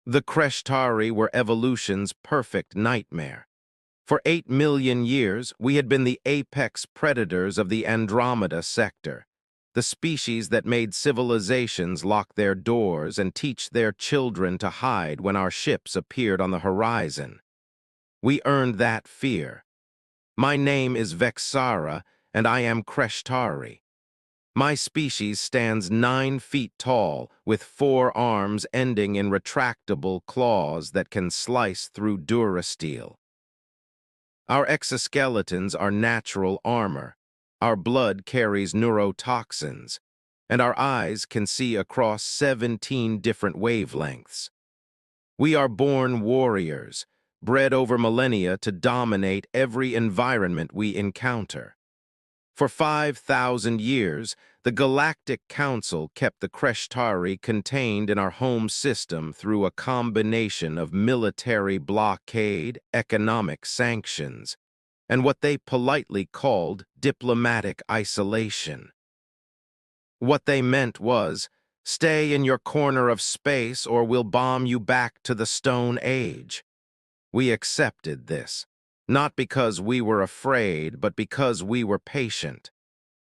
The Kreshtari were evolution's perfect nightmare. For 8 million years, we had been the apex predators of the Andromeda sector, the species that made civilizations lock their doors and teach their children to hide when our ships appeared on the horizon. We earned that fear. My name is Vexara, and I am Kreshtari. My species stands 9 feet tall, with 4 arms ending in retractable claws that can slice through durasteel. Our exoskeletons are natural armor. Our blood carries neurotoxins, and our eyes can see across 17 different wavelengths. We are born warriors, bred over millennia to dominate every environment we encounter. For 5,000 years, the Galactic Council kept the Kreshtari contained in our home system through a combination of military blockade, economic sanctions, and what they politely called diplomatic isolation. What they meant was, stay in your corner of space or we'll bomb you back to the Stone Age. We accepted this, not because we were afraid, but because we were patient.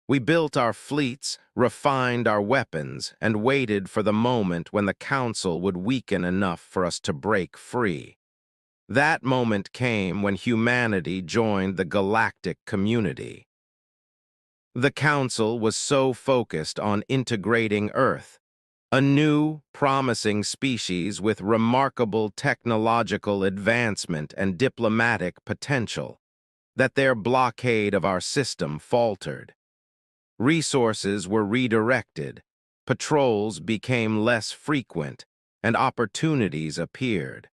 We built our fleets, refined our weapons, and waited for the moment when the Council would weaken enough for us to break free. That moment came when humanity joined the galactic community. The Council was so focused on integrating Earth, a new, promising species with remarkable technological advancement and diplomatic potential, that their blockade of our system faltered. Resources were redirected, patrols became less frequent, and opportunities appeared.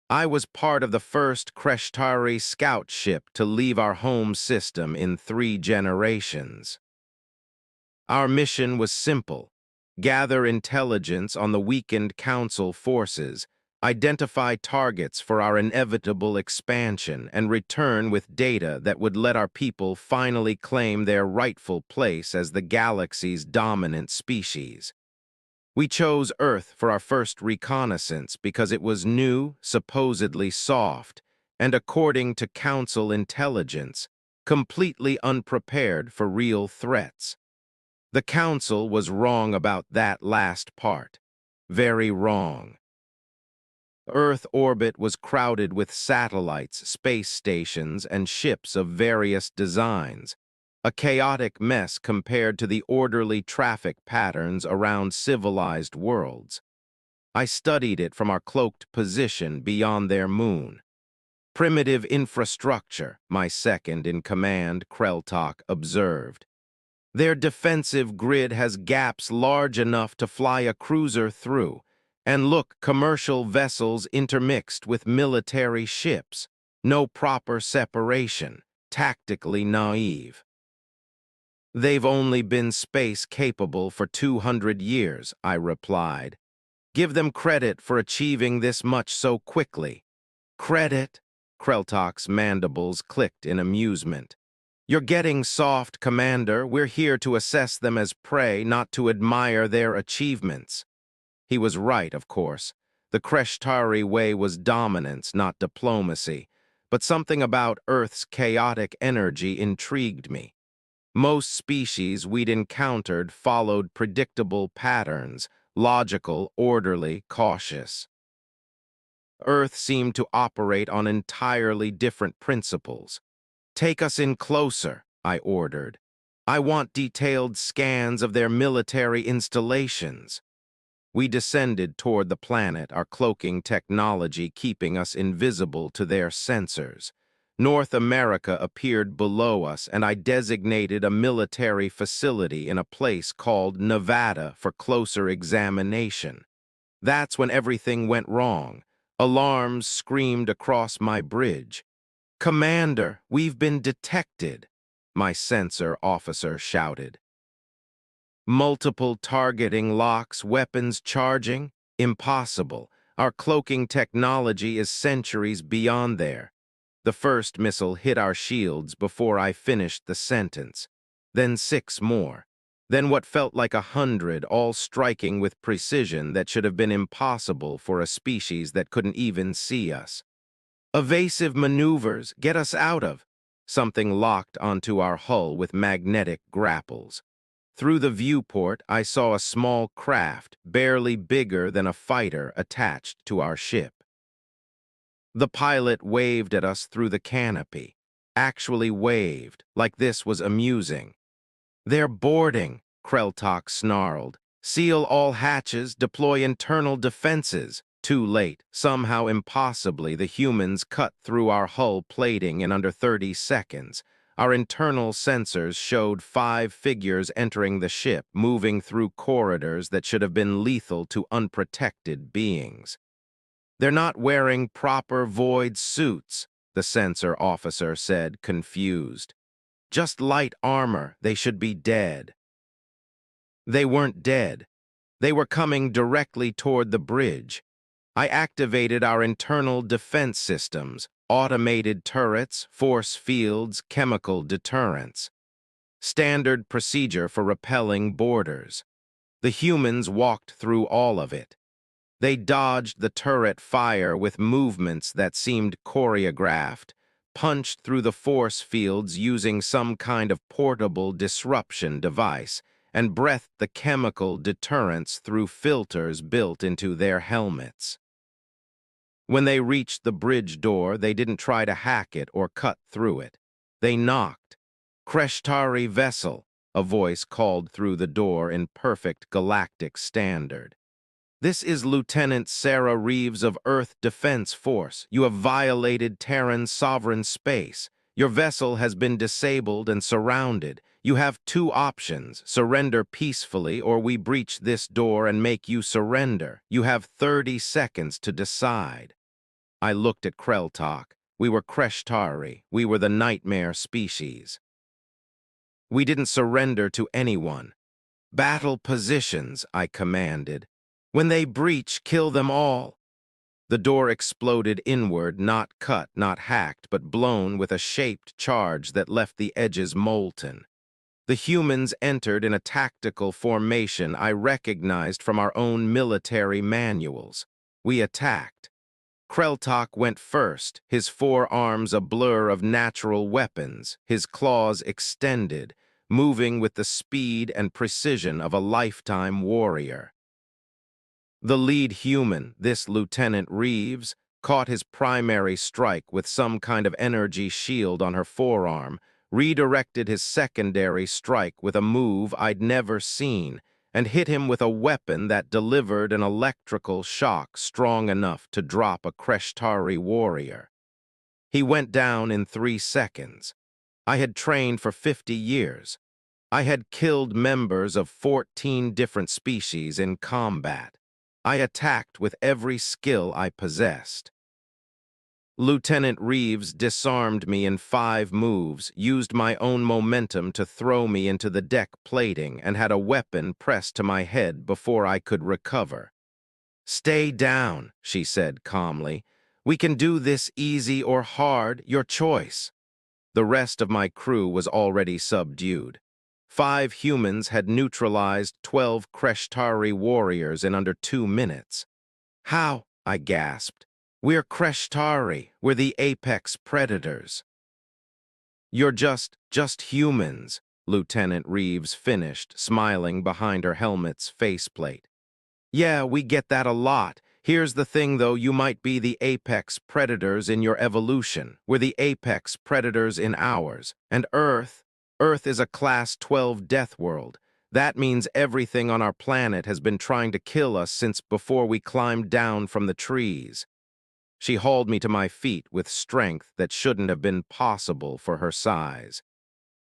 I was part of the first Kreshtari scout ship to leave our home system in 3 generations. Our mission was simple: gather intelligence on the weakened Council forces, identify targets for our inevitable expansion, and return with data that would let our people finally claim their rightful place as the galaxy's dominant species. We chose Earth for our first reconnaissance because it was new, supposedly soft, and according to Council intelligence, completely unprepared for real threats. The Council was wrong about that last part. Very wrong. Earth orbit was crowded with satellites, space stations, and ships of various designs, a chaotic mess compared to the orderly traffic patterns around civilized worlds. I studied it from our cloaked position beyond their moon. Primitive infrastructure, my second-in-command, Kreltok, observed. Their defensive grid has gaps large enough to fly a cruiser through, and look, commercial vessels intermixed with military ships. No proper separation, tactically naive. They've only been space-capable for 200 years, I replied. Give them credit for achieving this much so quickly. Credit? Kreltok's mandibles clicked in amusement. You're getting soft, Commander. We're here to assess them as prey, not to admire their achievements. He was right, of course. The Kreshtari way was dominance, not diplomacy. But something about Earth's chaotic energy intrigued me. Most species we'd encountered followed predictable patterns, logical, orderly, cautious. Earth seemed to operate on entirely different principles. Take us in closer, I ordered. I want detailed scans of their military installations. We descended toward the planet, our cloaking technology keeping us invisible to their sensors. North America appeared below us, and I designated a military facility in a place called Nevada for closer examination. That's when everything went wrong. Alarms screamed across my bridge. "Commander, we've been detected," my sensor officer shouted. Multiple targeting locks, weapons charging? Impossible. Our cloaking technology is centuries beyond there. The first missile hit our shields before I finished the sentence. Then 6 more. Then what felt like 100, all striking with precision that should have been impossible for a species that couldn't even see us. Evasive maneuvers, get us out of. Something locked onto our hull with magnetic grapples. Through the viewport, I saw a small craft, barely bigger than a fighter, attached to our ship. The pilot waved at us through the canopy. Actually waved, like this was amusing. "They're boarding," Kreltok snarled. "Seal all hatches, deploy internal defenses." Too late. Somehow impossibly, the humans cut through our hull plating in under 30 seconds. Our internal sensors showed 5 figures entering the ship, moving through corridors that should have been lethal to unprotected beings. "They're not wearing proper void suits," the sensor officer said, confused. "Just light armor, they should be dead." They weren't dead. They were coming directly toward the bridge. I activated our internal defense systems, automated turrets, force fields, chemical deterrents. Standard procedure for repelling boarders. The humans walked through all of it. They dodged the turret fire with movements that seemed choreographed, punched through the force fields using some kind of portable disruption device, and breathed the chemical deterrents through filters built into their helmets. When they reached the bridge door, they didn't try to hack it or cut through it. They knocked. "Kreshtari vessel," a voice called through the door in perfect galactic standard. "This is Lieutenant Sarah Reeves of Earth Defense Force. You have violated Terran sovereign space. Your vessel has been disabled and surrounded. You have 2 options: surrender peacefully, or we breach this door and make you surrender. You have 30 seconds to decide." I looked at Kreltok. We were Kreshtari. We were the nightmare species. We didn't surrender to anyone. "Battle positions," I commanded. "When they breach, kill them all." The door exploded inward, not cut, not hacked, but blown with a shaped charge that left the edges molten. The humans entered in a tactical formation I recognized from our own military manuals. We attacked. Kreltok went first, his forearms a blur of natural weapons, his claws extended, moving with the speed and precision of a lifetime warrior. The lead human, this Lieutenant Reeves, caught his primary strike with some kind of energy shield on her forearm, redirected his secondary strike with a move I'd never seen, and hit him with a weapon that delivered an electrical shock strong enough to drop a Kreshtari warrior. He went down in 3 seconds. I had trained for 50 years. I had killed members of 14 different species in combat. I attacked with every skill I possessed. Lieutenant Reeves disarmed me in 5 moves, used my own momentum to throw me into the deck plating, and had a weapon pressed to my head before I could recover. "Stay down," she said calmly. "We can do this easy or hard, your choice." The rest of my crew was already subdued. 5 humans had neutralized 12 Kreshtari warriors in under 2 minutes. "How?" I gasped. "We're Kreshtari. We're the apex predators." "You're just humans," Lieutenant Reeves finished, smiling behind her helmet's faceplate. "Yeah, we get that a lot. Here's the thing, though, you might be the apex predators in your evolution. We're the apex predators in ours. And Earth is a Class 12 death world. That means everything on our planet has been trying to kill us since before we climbed down from the trees." She hauled me to my feet with strength that shouldn't have been possible for her size.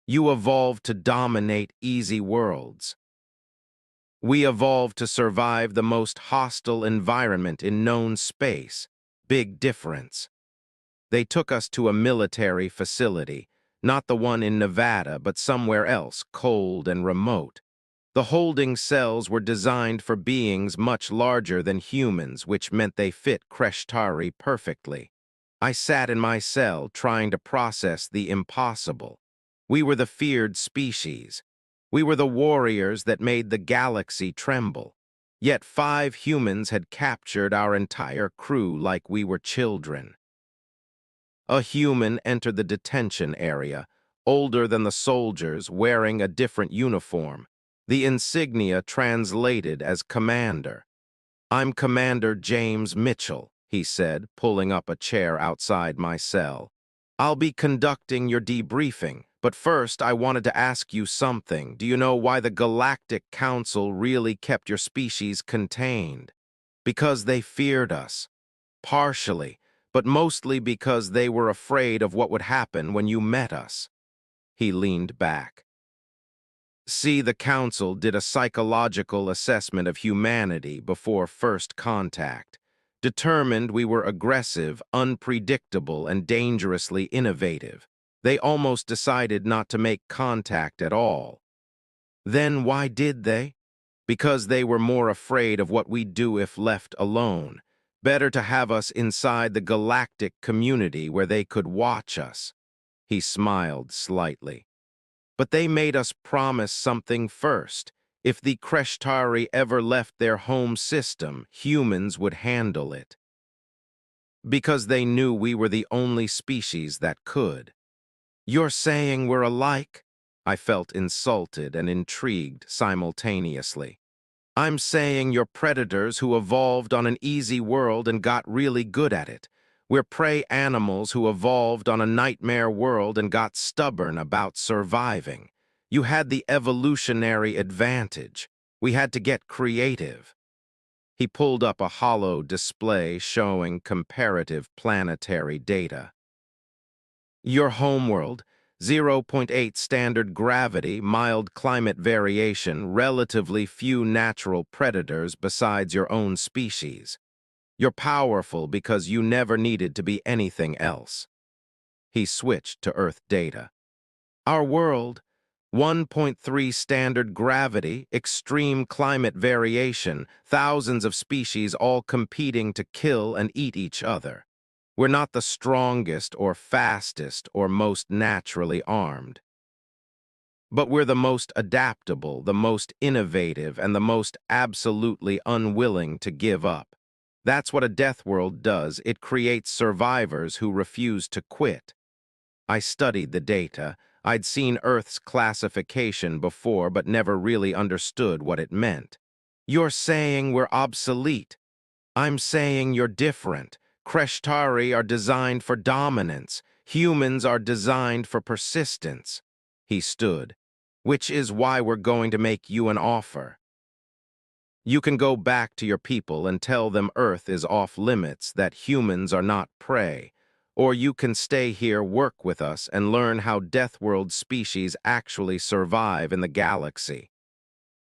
"You evolved to dominate easy worlds. We evolved to survive the most hostile environment in known space. Big difference." They took us to a military facility, not the one in Nevada, but somewhere else, cold and remote. The holding cells were designed for beings much larger than humans, which meant they fit Kreshtari perfectly. I sat in my cell trying to process the impossible. We were the feared species. We were the warriors that made the galaxy tremble. Yet 5 humans had captured our entire crew like we were children. A human entered the detention area, older than the soldiers, wearing a different uniform. The insignia translated as commander. "I'm Commander James Mitchell," he said, pulling up a chair outside my cell. "I'll be conducting your debriefing, but first I wanted to ask you something. Do you know why the Galactic Council really kept your species contained? Because they feared us. Partially, but mostly because they were afraid of what would happen when you met us." He leaned back. "See, the Council did a psychological assessment of humanity before first contact, determined we were aggressive, unpredictable, and dangerously innovative. They almost decided not to make contact at all. Then why did they? Because they were more afraid of what we'd do if left alone. Better to have us inside the galactic community where they could watch us." He smiled slightly. "But they made us promise something first. If the Kreshtari ever left their home system, humans would handle it. Because they knew we were the only species that could." "You're saying we're alike?" I felt insulted and intrigued simultaneously. "I'm saying you're predators who evolved on an easy world and got really good at it. We're prey animals who evolved on a nightmare world and got stubborn about surviving. You had the evolutionary advantage. We had to get creative." He pulled up a hollow display showing comparative planetary data. "Your homeworld, 0.8 standard gravity, mild climate variation, relatively few natural predators besides your own species. You're powerful because you never needed to be anything else." He switched to Earth data. "Our world, 1.3 standard gravity, extreme climate variation, thousands of species all competing to kill and eat each other. We're not the strongest or fastest or most naturally armed. But we're the most adaptable, the most innovative, and the most absolutely unwilling to give up. That's what a death world does. It creates survivors who refuse to quit." I studied the data. I'd seen Earth's classification before, but never really understood what it meant. "You're saying we're obsolete. I'm saying you're different. Kreshtari are designed for dominance. Humans are designed for persistence." He stood. "Which is why we're going to make you an offer. You can go back to your people and tell them Earth is off limits, that humans are not prey. Or you can stay here, work with us, and learn how Deathworld species actually survive in the galaxy."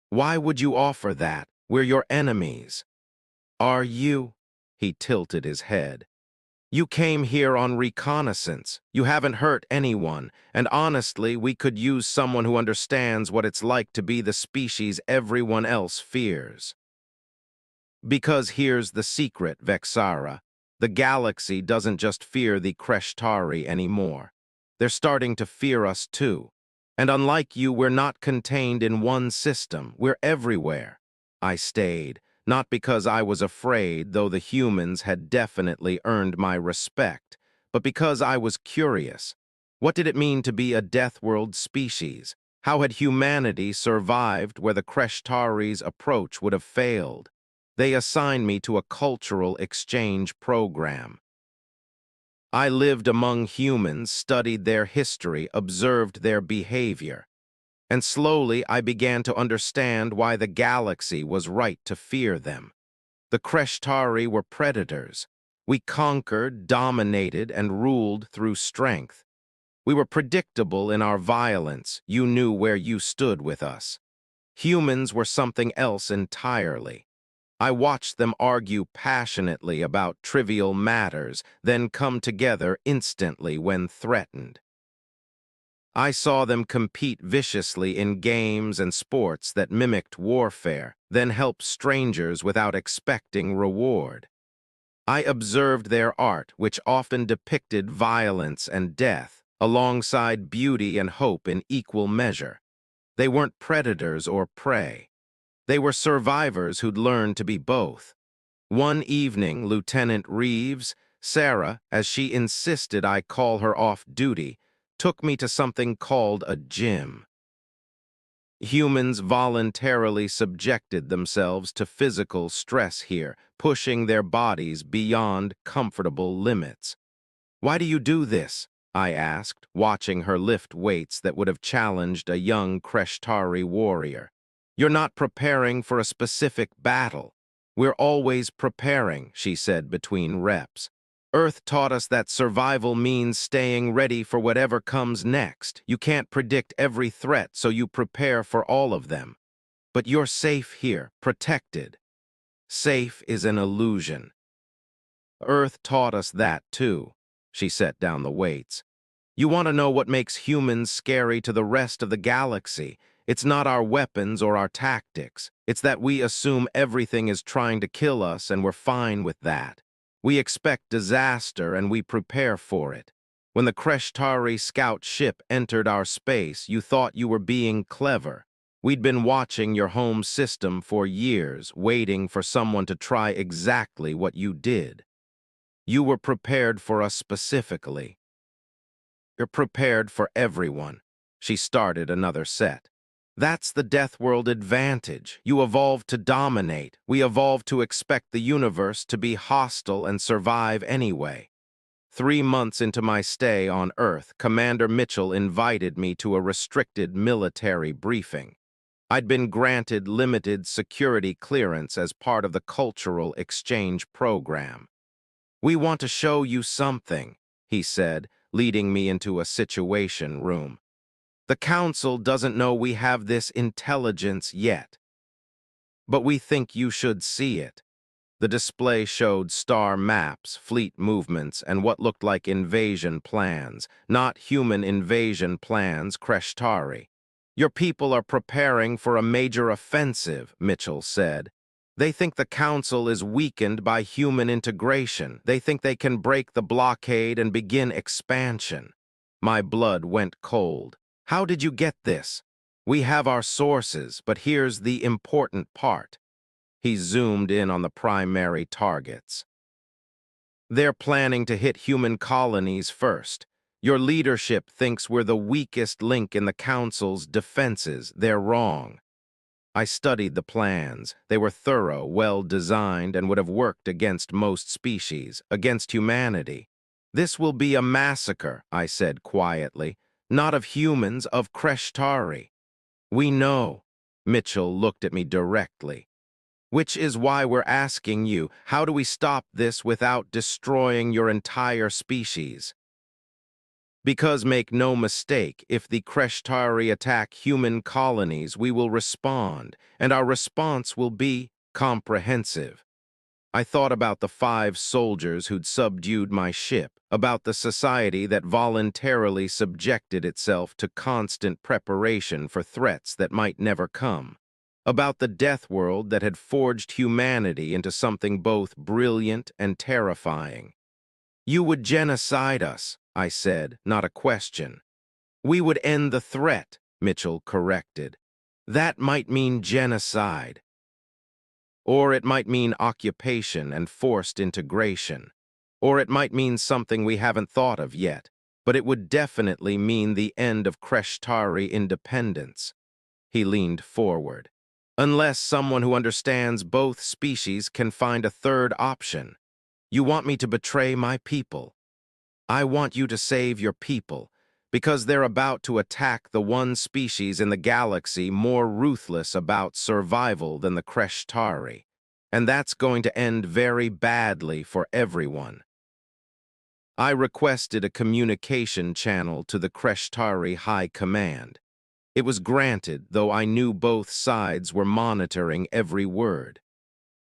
"Why would you offer that? We're your enemies." "Are you?" He tilted his head. "You came here on reconnaissance. You haven't hurt anyone, and honestly, we could use someone who understands what it's like to be the species everyone else fears." Because here's the secret, Vexara. The galaxy doesn't just fear the Kreshtari anymore. They're starting to fear us too. And unlike you, we're not contained in one system. We're everywhere. I stayed, not because I was afraid, though the humans had definitely earned my respect, but because I was curious. What did it mean to be a Deathworld species? How had humanity survived where the Kreshtari's approach would have failed? They assigned me to a cultural exchange program. I lived among humans, studied their history, observed their behavior. And slowly I began to understand why the galaxy was right to fear them. The Kreshtari were predators. We conquered, dominated, and ruled through strength. We were predictable in our violence. You knew where you stood with us. Humans were something else entirely. I watched them argue passionately about trivial matters, then come together instantly when threatened. I saw them compete viciously in games and sports that mimicked warfare, then help strangers without expecting reward. I observed their art, which often depicted violence and death, alongside beauty and hope in equal measure. They weren't predators or prey. They were survivors who'd learned to be both. One evening, Lieutenant Reeves, Sarah, as she insisted I call her off duty, took me to something called a gym. Humans voluntarily subjected themselves to physical stress here, pushing their bodies beyond comfortable limits. "Why do you do this?" I asked, watching her lift weights that would have challenged a young Kreshtari warrior. "You're not preparing for a specific battle." "We're always preparing," she said between reps. "Earth taught us that survival means staying ready for whatever comes next. You can't predict every threat, so you prepare for all of them. But you're safe here, protected." Safe is an illusion. Earth taught us that, too. She set down the weights. "You want to know what makes humans scary to the rest of the galaxy? It's not our weapons or our tactics. It's that we assume everything is trying to kill us and we're fine with that. We expect disaster and we prepare for it. When the Kreshtari scout ship entered our space, you thought you were being clever. We'd been watching your home system for years, waiting for someone to try exactly what you did. You were prepared for us specifically. You're prepared for everyone." She started another set. "That's the Death World advantage. You evolved to dominate. We evolved to expect the universe to be hostile and survive anyway." 3 months into my stay on Earth, Commander Mitchell invited me to a restricted military briefing. I'd been granted limited security clearance as part of the cultural exchange program. "We want to show you something," he said, leading me into a situation room. "The Council doesn't know we have this intelligence yet, but we think you should see it." The display showed star maps, fleet movements, and what looked like invasion plans, not human invasion plans, Kreshtari. "Your people are preparing for a major offensive," Mitchell said. "They think the Council is weakened by human integration. They think they can break the blockade and begin expansion." My blood went cold. "How did you get this?" "We have our sources, but here's the important part." He zoomed in on the primary targets. "They're planning to hit human colonies first. Your leadership thinks we're the weakest link in the Council's defenses. They're wrong." I studied the plans. They were thorough, well-designed, and would have worked against most species, against humanity. "This will be a massacre," I said quietly. "Not of humans, of Kreshtari." "We know." Mitchell looked at me directly. "Which is why we're asking you, how do we stop this without destroying your entire species?" "Because make no mistake, if the Kreshtari attack human colonies, we will respond, and our response will be comprehensive." I thought about the 5 soldiers who'd subdued my ship, about the society that voluntarily subjected itself to constant preparation for threats that might never come, about the death world that had forged humanity into something both brilliant and terrifying. "You would genocide us," I said, not a question. "We would end the threat," Mitchell corrected. "That might mean genocide. Or it might mean occupation and forced integration. Or it might mean something we haven't thought of yet, but it would definitely mean the end of Kreshtari independence." He leaned forward. "Unless someone who understands both species can find a third option. You want me to betray my people. I want you to save your people, because they're about to attack the one species in the galaxy more ruthless about survival than the Kreshtari. And that's going to end very badly for everyone." I requested a communication channel to the Kreshtari High Command. It was granted, though I knew both sides were monitoring every word.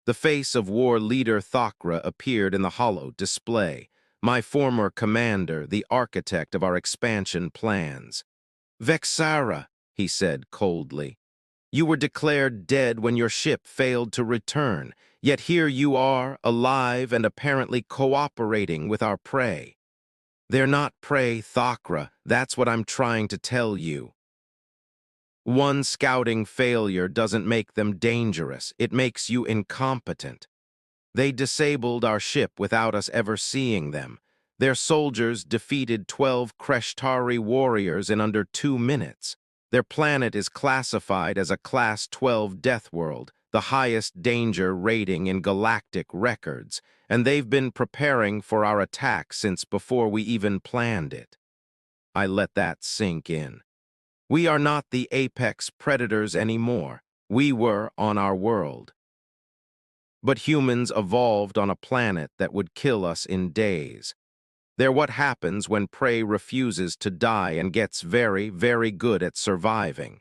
The face of war leader Thakra appeared in the hollow display, my former commander, the architect of our expansion plans. "Vexara," he said coldly, "you were declared dead when your ship failed to return, yet here you are, alive and apparently cooperating with our prey." "They're not prey, Thakra. That's what I'm trying to tell you." One scouting failure doesn't make them dangerous, it makes you incompetent. They disabled our ship without us ever seeing them. Their soldiers defeated 12 Krishtari warriors in under 2 minutes. Their planet is classified as a Class 12 death world, the highest danger rating in galactic records, and they've been preparing for our attack since before we even planned it. I let that sink in. We are not the apex predators anymore. We were on our world. But humans evolved on a planet that would kill us in days. They're what happens when prey refuses to die and gets very, very good at surviving.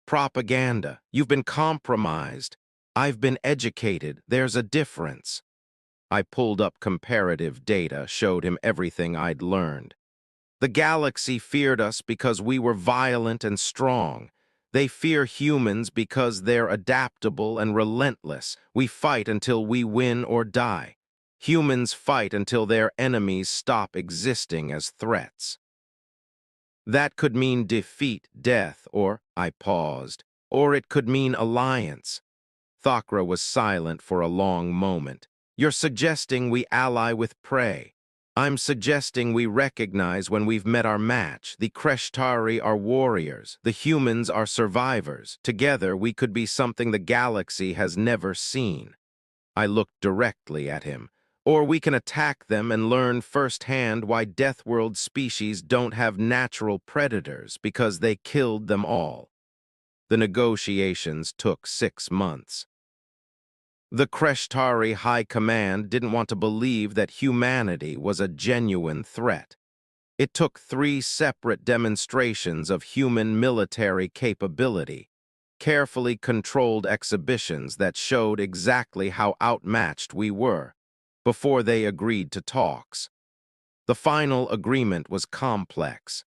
Propaganda. You've been compromised. I've been educated. There's a difference. I pulled up comparative data, showed him everything I'd learned. The galaxy feared us because we were violent and strong. They fear humans because they're adaptable and relentless. We fight until we win or die. Humans fight until their enemies stop existing as threats. That could mean defeat, death, or, I paused, or it could mean alliance. Thakra was silent for a long moment. You're suggesting we ally with prey. I'm suggesting we recognize when we've met our match. The Krishtari are warriors, the humans are survivors. Together, we could be something the galaxy has never seen. I looked directly at him. Or we can attack them and learn firsthand why Deathworld species don't have natural predators, because they killed them all. The negotiations took 6 months. The Krishtari High Command didn't want to believe that humanity was a genuine threat. It took 3 separate demonstrations of human military capability, carefully controlled exhibitions that showed exactly how outmatched we were, before they agreed to talks. The final agreement was complex.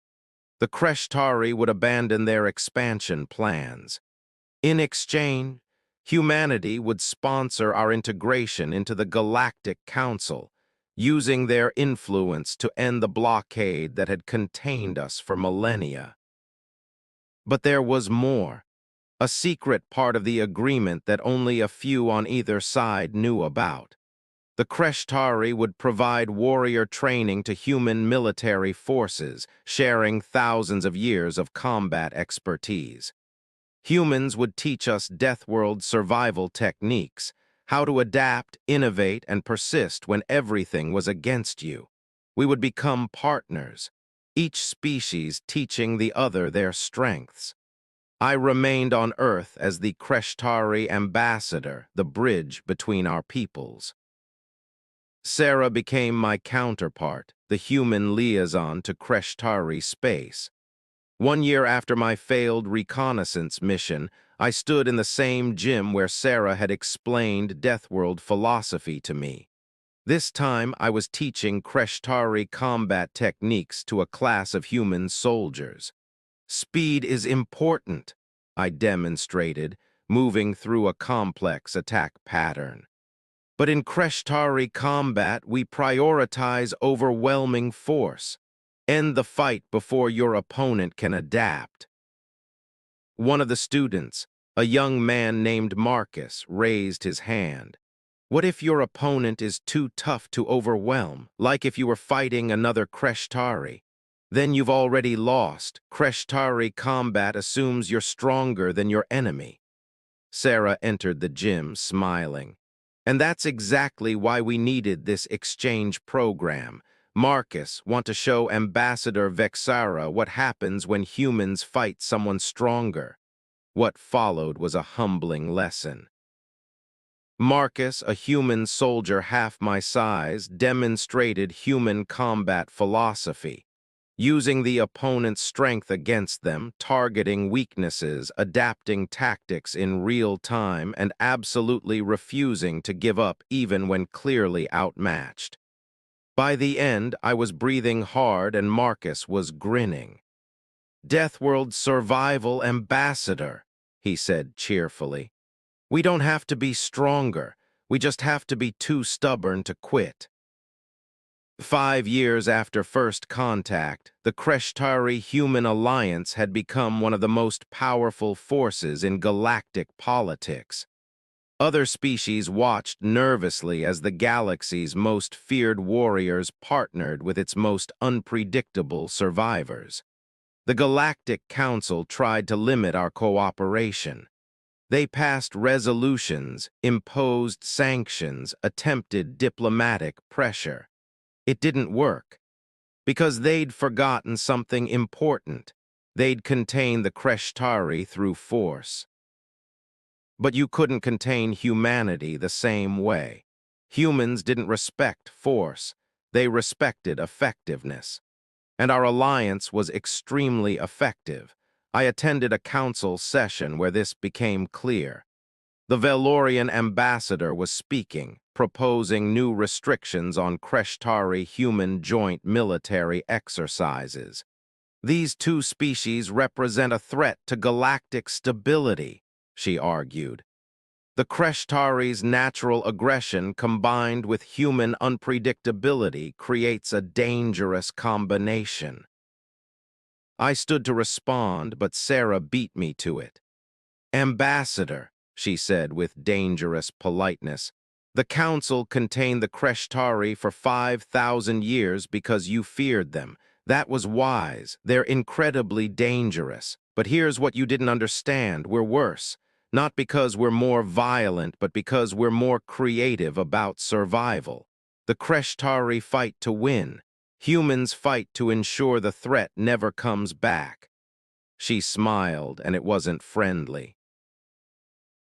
The Krishtari would abandon their expansion plans. In exchange, humanity would sponsor our integration into the Galactic Council, using their influence to end the blockade that had contained us for millennia. But there was more, a secret part of the agreement that only a few on either side knew about. The Krishtari would provide warrior training to human military forces, sharing thousands of years of combat expertise. Humans would teach us Deathworld survival techniques, how to adapt, innovate, and persist when everything was against you. We would become partners, each species teaching the other their strengths. I remained on Earth as the Krishtari ambassador, the bridge between our peoples. Sarah became my counterpart, the human liaison to Krishtari space. 1 year after my failed reconnaissance mission, I stood in the same gym where Sarah had explained Deathworld philosophy to me. This time, I was teaching Krishtari combat techniques to a class of human soldiers. Speed is important, I demonstrated, moving through a complex attack pattern. But in Krishtari combat, we prioritize overwhelming force. End the fight before your opponent can adapt. One of the students, a young man named Marcus, raised his hand. What if your opponent is too tough to overwhelm, like if you were fighting another Krishtari? Then you've already lost. Krishtari combat assumes you're stronger than your enemy. Sarah entered the gym, smiling. And that's exactly why we needed this exchange program. Marcus want to show Ambassador Vexara what happens when humans fight someone stronger. What followed was a humbling lesson. Marcus, a human soldier half my size, demonstrated human combat philosophy, using the opponent's strength against them, targeting weaknesses, adapting tactics in real time, and absolutely refusing to give up even when clearly outmatched. By the end, I was breathing hard and Marcus was grinning. "Deathworld Survival Ambassador," he said cheerfully. "We don't have to be stronger. We just have to be too stubborn to quit." 5 years after first contact, the Kreshtari-Human alliance had become one of the most powerful forces in galactic politics. Other species watched nervously as the galaxy's most feared warriors partnered with its most unpredictable survivors. The Galactic Council tried to limit our cooperation. They passed resolutions, imposed sanctions, attempted diplomatic pressure. It didn't work, because they'd forgotten something important. They'd contained the Kreshtari through force. But you couldn't contain humanity the same way. Humans didn't respect force. They respected effectiveness. And our alliance was extremely effective. I attended a council session where this became clear. The Velorian ambassador was speaking, proposing new restrictions on Kreshtari-human joint military exercises. These two species represent a threat to galactic stability, she argued. The Kreshtari's natural aggression combined with human unpredictability creates a dangerous combination. I stood to respond, but Sarah beat me to it. "Ambassador," she said with dangerous politeness, "the council contained the Kreshtari for 5,000 years because you feared them. That was wise. They're incredibly dangerous. But here's what you didn't understand. We're worse. Not because we're more violent, but because we're more creative about survival. The Kreshtari fight to win. Humans fight to ensure the threat never comes back." She smiled, and it wasn't friendly.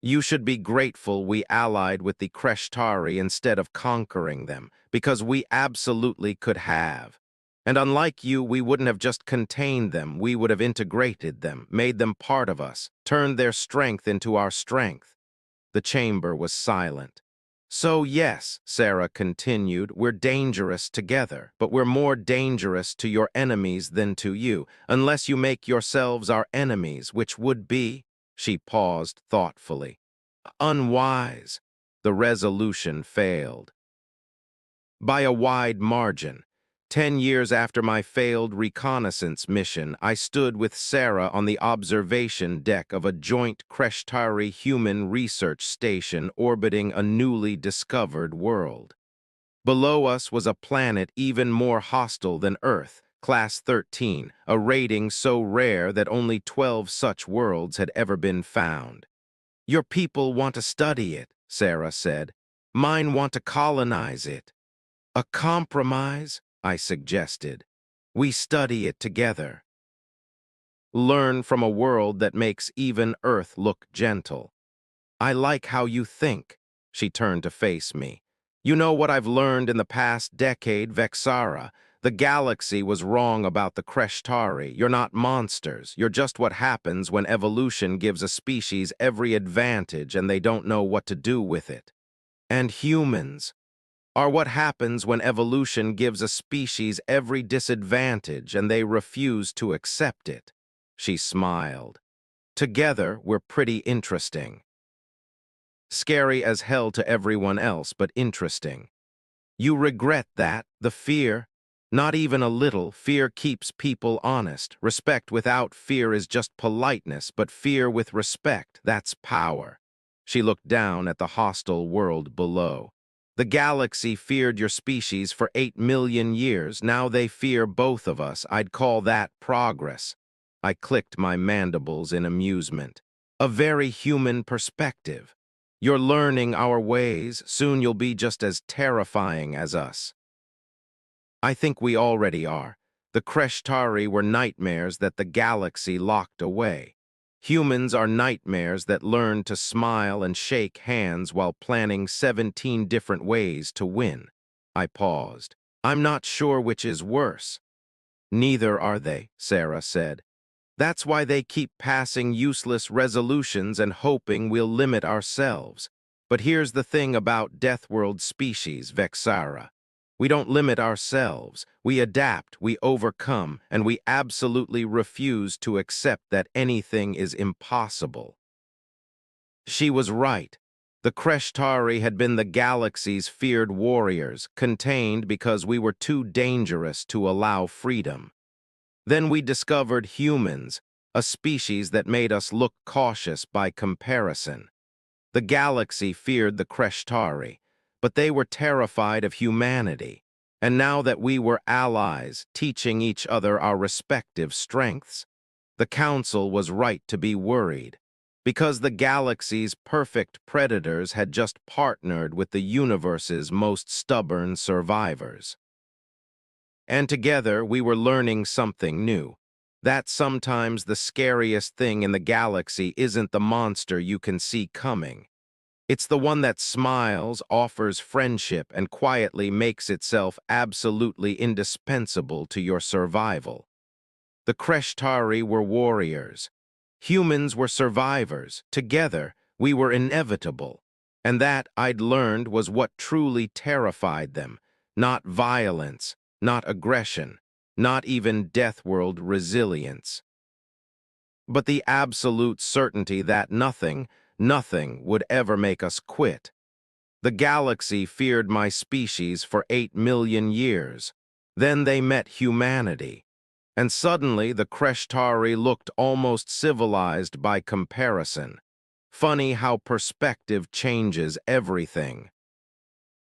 "You should be grateful we allied with the Kreshtari instead of conquering them, because we absolutely could have. And unlike you, we wouldn't have just contained them, we would have integrated them, made them part of us, turned their strength into our strength." The chamber was silent. "So yes," Sarah continued, "we're dangerous together, but we're more dangerous to your enemies than to you, unless you make yourselves our enemies, which would be—" She paused thoughtfully. "Unwise." The resolution failed. By a wide margin. 10 years after my failed reconnaissance mission, I stood with Sarah on the observation deck of a joint Kreshtari human research station orbiting a newly discovered world. Below us was a planet even more hostile than Earth, Class 13, a rating so rare that only 12 such worlds had ever been found. "Your people want to study it," Sarah said. "Mine want to colonize it." "A compromise?" I suggested. "We study it together. Learn from a world that makes even Earth look gentle." "I like how you think." She turned to face me. "You know what I've learned in the past decade, Vexara? The galaxy was wrong about the Kreshtari. You're not monsters. You're just what happens when evolution gives a species every advantage and they don't know what to do with it. And humans are what happens when evolution gives a species every disadvantage and they refuse to accept it." She smiled. "Together, we're pretty interesting. Scary as hell to everyone else, but interesting. You regret that, the fear? Not even a little. Fear keeps people honest. Respect without fear is just politeness, but fear with respect, that's power." She looked down at the hostile world below. "The galaxy feared your species for 8 million years. Now they fear both of us. I'd call that progress." I clicked my mandibles in amusement. "A very human perspective. You're learning our ways. Soon you'll be just as terrifying as us." "I think we already are. The Kreshtari were nightmares that the galaxy locked away. Humans are nightmares that learn to smile and shake hands while planning 17 different ways to win." I paused. "I'm not sure which is worse." "Neither are they," Sarah said. "That's why they keep passing useless resolutions and hoping we'll limit ourselves. But here's the thing about Deathworld species, Vexara. We don't limit ourselves. We adapt, we overcome, and we absolutely refuse to accept that anything is impossible." She was right. The Krishtari had been the galaxy's feared warriors, contained because we were too dangerous to allow freedom. Then we discovered humans, a species that made us look cautious by comparison. The galaxy feared the Krishtari, but they were terrified of humanity. And now that we were allies, teaching each other our respective strengths, the Council was right to be worried, because the galaxy's perfect predators had just partnered with the universe's most stubborn survivors. And together we were learning something new. That sometimes the scariest thing in the galaxy isn't the monster you can see coming. It's the one that smiles, offers friendship, and quietly makes itself absolutely indispensable to your survival. The Krishtari were warriors. Humans were survivors. Together, we were inevitable. And that, I'd learned, was what truly terrified them. Not violence, not aggression, not even Deathworld resilience, but the absolute certainty that nothing would ever make us quit. The galaxy feared my species for 8 million years. Then they met humanity. And suddenly the Krishtari looked almost civilized by comparison. Funny how perspective changes everything.